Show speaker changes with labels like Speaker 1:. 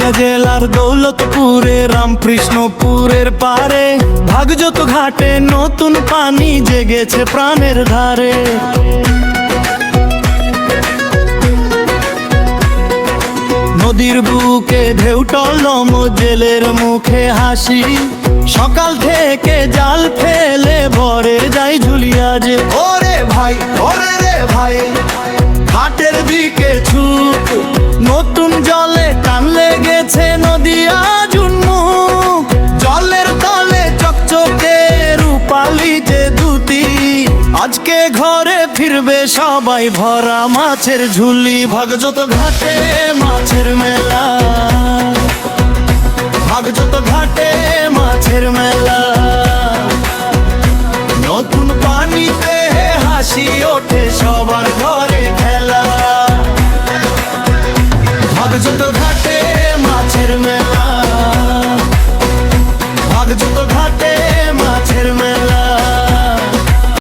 Speaker 1: নদিয়া জেলার দৌলতপুরে রামকৃষ্ণপুরের পারে ভাগজত ঘাটে নতুন পানি জেগেছে প্রাণের ধারে। নদীর বুকে ঢেউ টলম জেলের মুখে হাসি, সকাল থেকে জাল ফেলে ভরে যাই ঝুলিয়া যে। ওরে ভাই ওরে রে ভাই ঘাটের দিকে ছুট, নতুন জলে টান লেগেছে নদিয়া জুন্মুখ। জলের তলে চকচকে রূপালি যে দুটি, আজকে ঘরে ফিরবে সবাই ভরা মাছের ঝুলি। ভাগজত ঘাটে মাছের মেলা, ভাগজত ঘাটে মাছের মেলা। নতুন পানিতে হাসি ওঠে সব